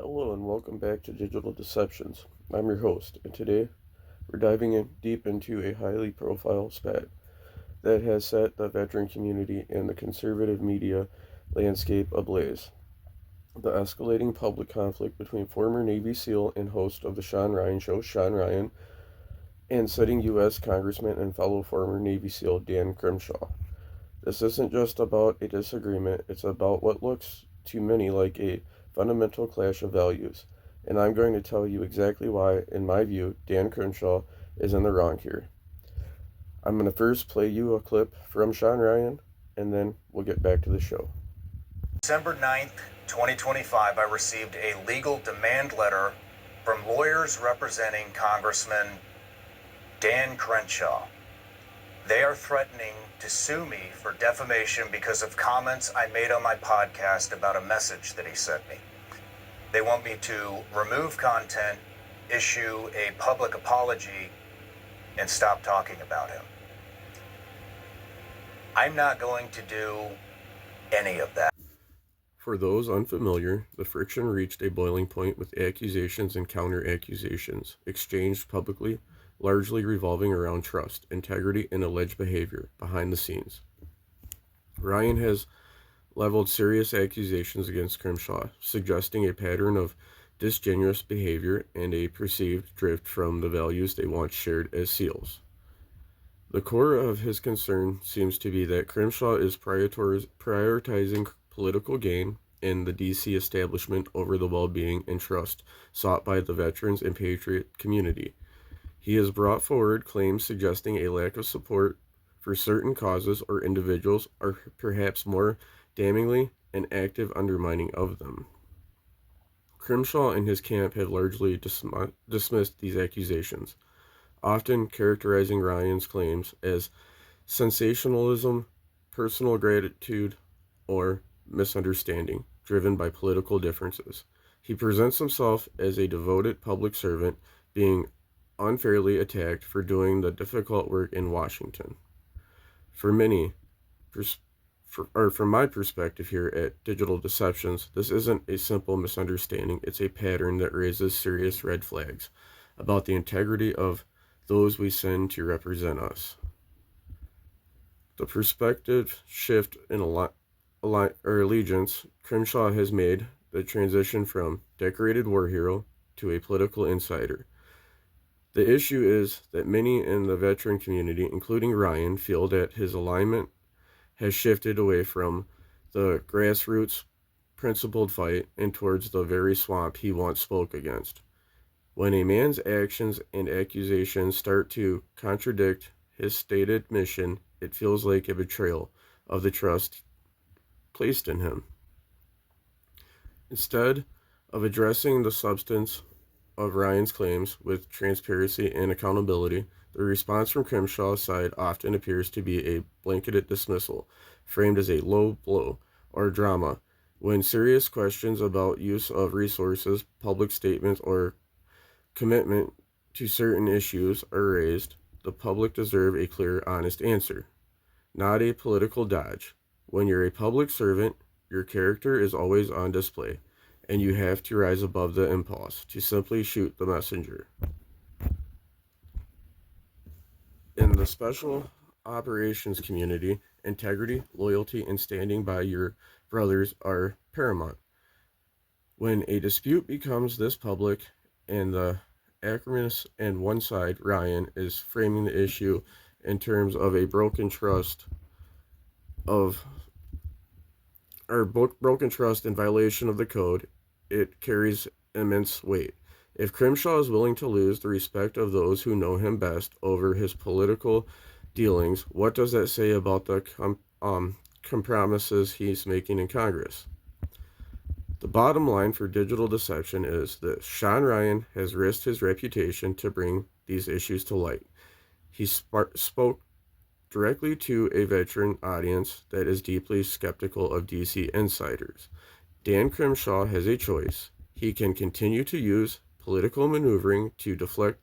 Hello and welcome back to Digital Deceptions. I'm your host, and today we're diving in deep into a highly profile spat that has set the veteran community and the conservative media landscape ablaze. The escalating public conflict between former Navy SEAL and host of the Shawn Ryan Show, Shawn Ryan, and sitting U.S. Congressman and fellow former Navy SEAL Dan Crenshaw. This isn't just about a disagreement, it's about what looks to many like a fundamental clash of values. And I'm going to tell you exactly why, in my view, Dan Crenshaw is in the wrong here. I'm going to first play you a clip from Shawn Ryan, and then we'll get back to the show. December 9th, 2025, I received a legal demand letter from lawyers representing Congressman Dan Crenshaw. They are threatening to sue me for defamation because of comments I made on my podcast about a message that he sent me. They want me to remove content, issue a public apology, and stop talking about him. I'm not going to do any of that. For those unfamiliar, the friction reached a boiling point with accusations and counter-accusations exchanged publicly, largely revolving around trust, integrity, and alleged behavior behind the scenes. Ryan has leveled serious accusations against Crenshaw, suggesting a pattern of disingenuous behavior and a perceived drift from the values they once shared as SEALs. The core of his concern seems to be that Crenshaw is prioritizing political gain in the DC establishment over the well-being and trust sought by the veterans and patriot community. He has brought forward claims suggesting a lack of support for certain causes or individuals, or perhaps more damningly, an active undermining of them. Crenshaw and his camp have largely dismissed these accusations, often characterizing Ryan's claims as sensationalism, personal gratitude, or misunderstanding, driven by political differences. He presents himself as a devoted public servant, being unfairly attacked for doing the difficult work in Washington. For many, from my perspective here at Digital Deceptions, this isn't a simple misunderstanding, it's a pattern that raises serious red flags about the integrity of those we send to represent us. The perspective shift in allegiance, Crenshaw has made the transition from decorated war hero to a political insider. The issue is that many in the veteran community, including Ryan, feel that his alignment has shifted away from the grassroots principled fight and towards the very swamp he once spoke against. When a man's actions and accusations start to contradict his stated mission, it feels like a betrayal of the trust placed in him. Instead of addressing the substance of Ryan's claims with transparency and accountability, the response from Crenshaw's side often appears to be a blanketed dismissal, framed as a low blow or drama. When serious questions about use of resources, public statements, or commitment to certain issues are raised, the public deserve a clear, honest answer, not a political dodge. When you're a public servant, your character is always on display, and you have to rise above the impulse to simply shoot the messenger. In the special operations community, integrity, loyalty, and standing by your brothers are paramount. When a dispute becomes this public and the acrimonious and one side, Ryan, is framing the issue in terms of a broken trust and violation of the code, it carries immense weight. If Crenshaw is willing to lose the respect of those who know him best over his political dealings, what does that say about the compromises he's making in Congress? The bottom line for Digital Deception is that Shawn Ryan has risked his reputation to bring these issues to light. He spoke directly to a veteran audience that is deeply skeptical of DC insiders. Dan Crenshaw has a choice. He can continue to use political maneuvering to deflect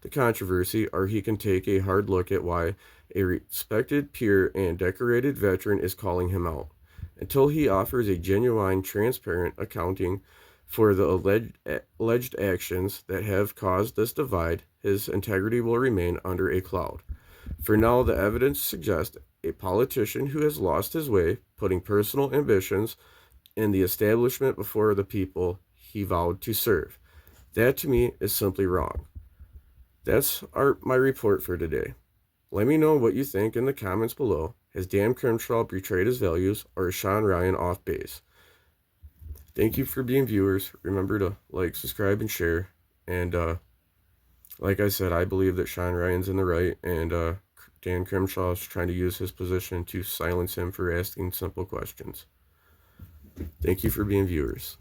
the controversy, or he can take a hard look at why a respected peer and decorated veteran is calling him out. Until he offers a genuine, transparent accounting For the alleged actions that have caused this divide, his integrity will remain under a cloud. For now, the evidence suggests a politician who has lost his way, putting personal ambitions and the establishment before the people he vowed to serve. That to me is simply wrong. That's my report for today. Let me know what you think in the comments below. Has Dan Crenshaw betrayed his values, or is Shawn Ryan off base? Thank you for being viewers. Remember to like, subscribe, and share. And like I said, I believe that Shawn Ryan's in the right, and Dan Crenshaw is trying to use his position to silence him for asking simple questions. Thank you for being viewers.